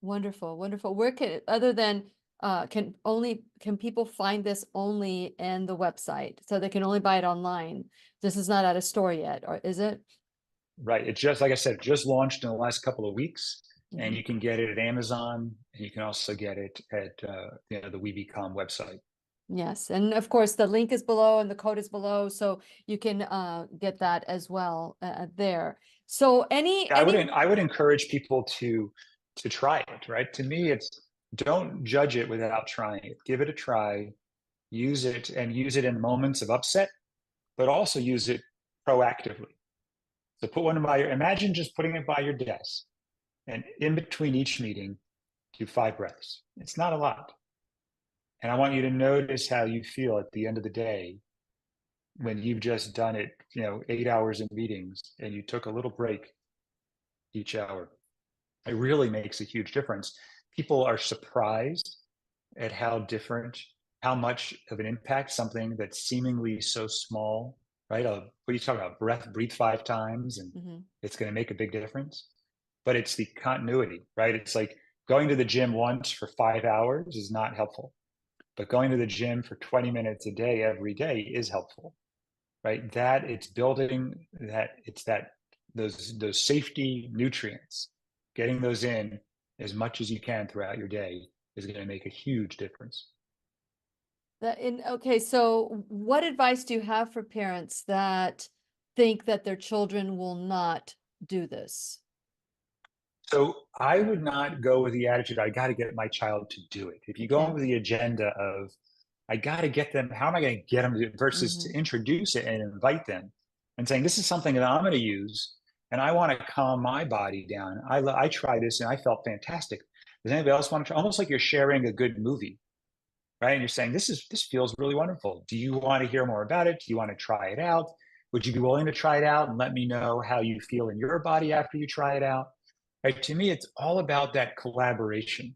Wonderful, wonderful. Where can, other than can people find this only in the website? So they can only buy it online. This is not at a store yet, or is it? Right. It just, like I said, just launched in the last couple of weeks, and you can get it at Amazon, and you can also get it at the WeBecome website. Yes, and of course the link is below and the code is below, so you can get that as well there. So I would encourage people to try it. Right. To me, it's, don't judge it without trying it. Give it a try. Use it, and use it in moments of upset, but also use it proactively. So put one imagine just putting it by your desk, and in between each meeting, do 5 breaths. It's not a lot. And I want you to notice how you feel at the end of the day when you've just done it, 8 hours in meetings, and you took a little break each hour. It really makes a huge difference. People are surprised at how much of an impact something that's seemingly so small, right? What are you talking about? Breathe 5 times, and it's going to make a big difference. But it's the continuity, right? It's like going to the gym once for 5 hours is not helpful, but going to the gym for 20 minutes a day, every day, is helpful, right? That it's building those safety nutrients, getting those in as much as you can throughout your day is going to make a huge difference. Okay, so what advice do you have for parents that think that their children will not do this? So I would not go with the attitude, I got to get my child to do it. If you go Okay. in with the agenda of, I got to get them, how am I going to get them to do it, versus to Hmm. introduce it and invite them and saying, this is something that I'm going to use and I want to calm my body down. I tried this and I felt fantastic. Does anybody else want to try? Almost like you're sharing a good movie, right? And you're saying, this feels really wonderful. Do you want to hear more about it? Do you want to try it out? Would you be willing to try it out and let me know how you feel in your body after you try it out? Right? To me, it's all about that collaboration,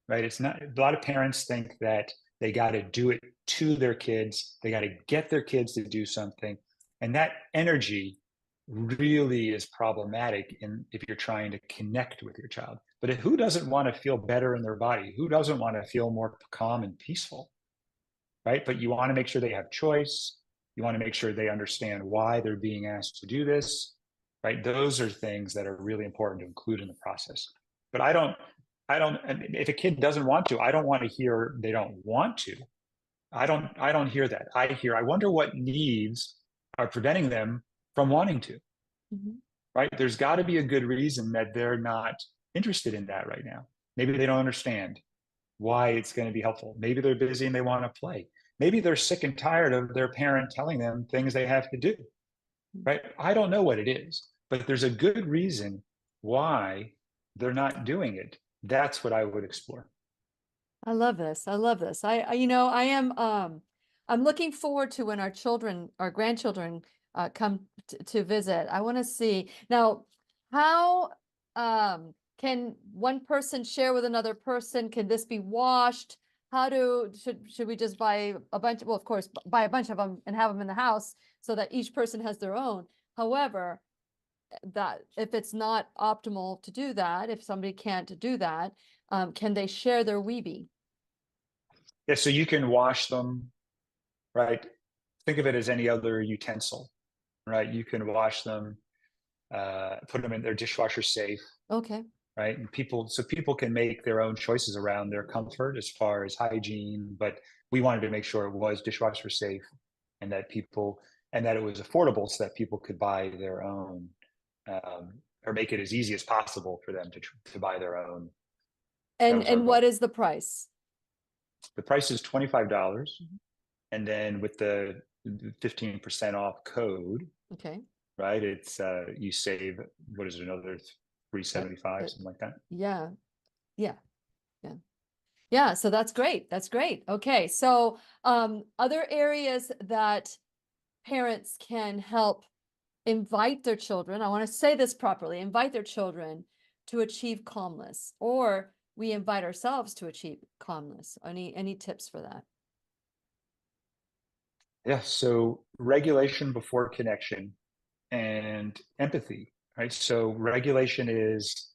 right? It's not, a lot of parents think that they got to do it to their kids, they got to get their kids to do something. And that energy really is problematic if you're trying to connect with your child. But who doesn't want to feel better in their body? Who doesn't want to feel more calm and peaceful? Right? But you want to make sure they have choice. You want to make sure they understand why they're being asked to do this, right? Those are things that are really important to include in the process. But if a kid doesn't want to, I don't want to hear they don't want to. I don't hear that. I wonder what needs are preventing them from wanting to, Hmm. right? There's got to be a good reason that they're not interested in that right now. Maybe they don't understand why it's going to be helpful. Maybe they're busy and they want to play. Maybe they're sick and tired of their parent telling them things they have to do, right? I don't know what it is, but there's a good reason why they're not doing it. That's what I would explore. I love this. I love this. I am, I'm looking forward to when our grandchildren, come to visit. I want to see now how, can one person share with another person? Can this be washed? Should we just buy a bunch? Well, of course, buy a bunch of them and have them in the house so that each person has their own. However, that if it's not optimal to do that, if somebody can't do that, can they share their Weebie? Yeah, so you can wash them, right? Think of it as any other utensil, right? You can wash them, put them in their dishwasher safe, Okay. right? And people can make their own choices around their comfort as far as hygiene, but we wanted to make sure it was dishwasher safe and that it was affordable so that people could buy their own, or make it as easy as possible for them to buy their own. That was our And what goal. is the price? The price is $25, Mhm. and then with the 15% off code, Okay. right? It's you save, what is it, another Uh, 375, uh, something like that. yeah. Yeah. Yeah. Yeah. So that's great. That's great. Okay. So, other areas that parents can help invite their children, I want to say this properly, invite their children to achieve calmness, or we invite ourselves to achieve calmness. Any tips for that? Yeah, so regulation before connection and empathy, right? So regulation is,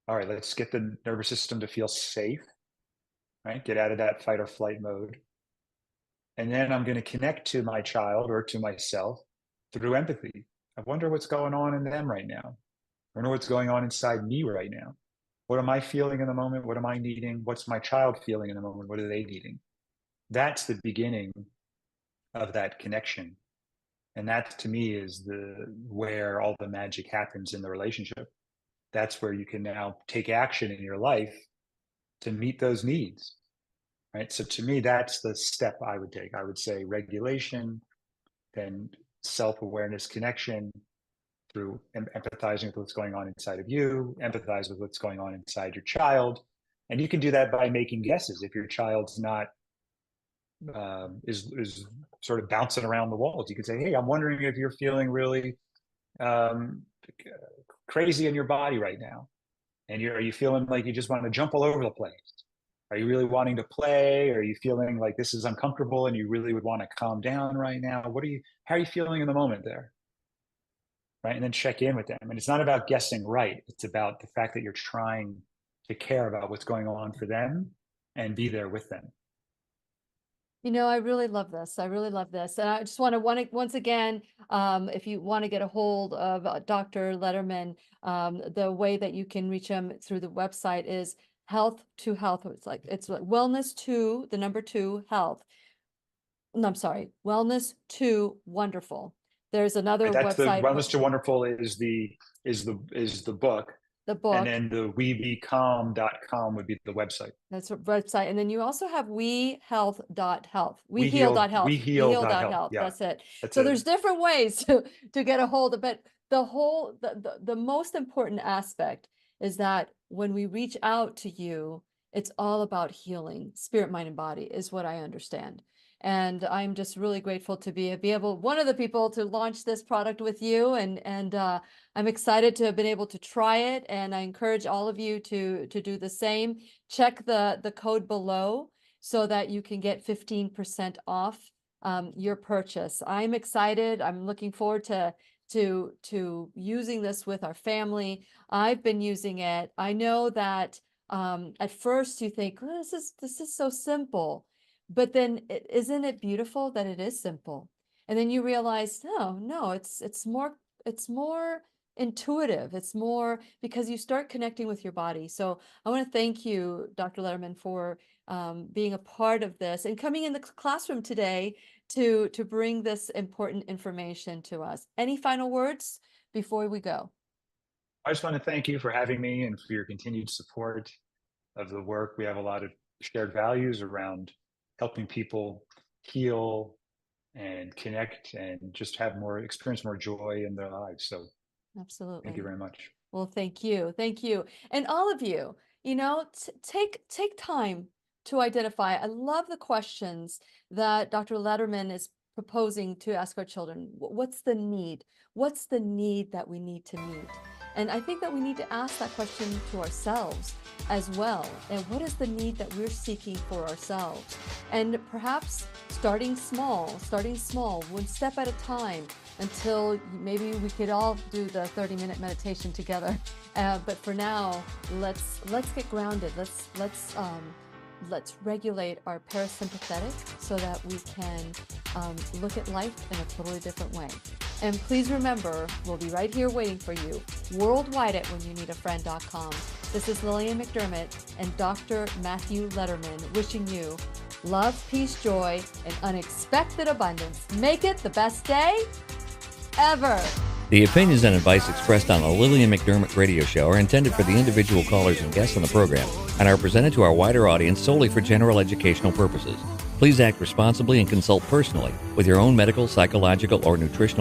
all right, let's get the nervous system to feel safe, right? Get out of that fight or flight mode. And then I'm going to connect to my child or to myself through empathy. I wonder what's going on in them right now. I wonder what's going on inside me right now. What am I feeling in the moment? What am I needing? What's my child feeling in the moment? What are they needing? That's the beginning of that connection. And that to me is where all the magic happens in the relationship. That's where you can now take action in your life to meet those needs. Right. So to me, that's the step I would take. I would say regulation, then self-awareness, connection through empathizing with what's going on inside of you, empathize with what's going on inside your child. And you can do that by making guesses. If your child's not is sort of bouncing around the walls, you can say, hey, I'm wondering if you're feeling really um, crazy in your body right now. And are you feeling like you just want to jump all over the place? Are you really wanting to play? Are you feeling like this is uncomfortable and you really would want to calm down right now? How are you feeling in the moment there? Right. And then check in with them. And it's not about guessing right. It's about the fact that you're trying to care about what's going on for them and be there with them. I really love this. I really love this. And I just want to once again, if you want to get a hold of Dr. Lederman, the way that you can reach him through the website is health to health. It's like wellness to the number 2 health. No, I'm sorry, Wellness to Wonderful. There's another That's the website, Wellness to Wonderful is the book, the and book. then the webecalm.com would be the website. That's a website. And then you also have wehealth.health. We Weheal.health. heal.health. Yeah, That's it. that's So it. there's different ways to get a hold of, but the most important aspect is that when we reach out to you, it's all about healing, spirit, mind, and body is what I understand. And I'm just really grateful to be able, one of the people to launch this product with you. And I'm excited to have been able to try it. And I encourage all of you to do the same. Check the code below so that you can get 15% off your purchase. I'm excited. I'm looking forward to using this with our family. I've been using it. I know that at first you think, oh, this is so simple, but then isn't it beautiful that it is simple? And then you realize, no, it's more intuitive. It's more because you start connecting with your body. So I want to thank you, Dr. Lederman, for being a part of this and coming in the classroom today to bring this important information to us. Any final words before we go? I just want to thank you for having me and for your continued support of the work. We have a lot of shared values around helping people heal and connect and just have experience more joy in their lives. So Absolutely. thank you very much. Well, thank you. Thank you. And all of you, take time to identify. I love the questions that Dr. Lederman is proposing to ask our children. What's the need? What's the need that we need to meet? And I think that we need to ask that question to ourselves as well. And what is the need that we're seeking for ourselves? And perhaps starting small, one step at a time, until maybe we could all do the 30-minute meditation together. But for now, let's get grounded. Let's regulate our parasympathetic so that we can look at life in a totally different way. And please remember, we'll be right here waiting for you, worldwide at whenyouneedafriend.com. This is Lillian McDermott and Dr. Matthew Lederman wishing you love, peace, joy, and unexpected abundance. Make it the best day ever. The opinions and advice expressed on the Lillian McDermott radio show are intended for the individual callers and guests on the program and are presented to our wider audience solely for general educational purposes. Please act responsibly and consult personally with your own medical, psychological, or nutritional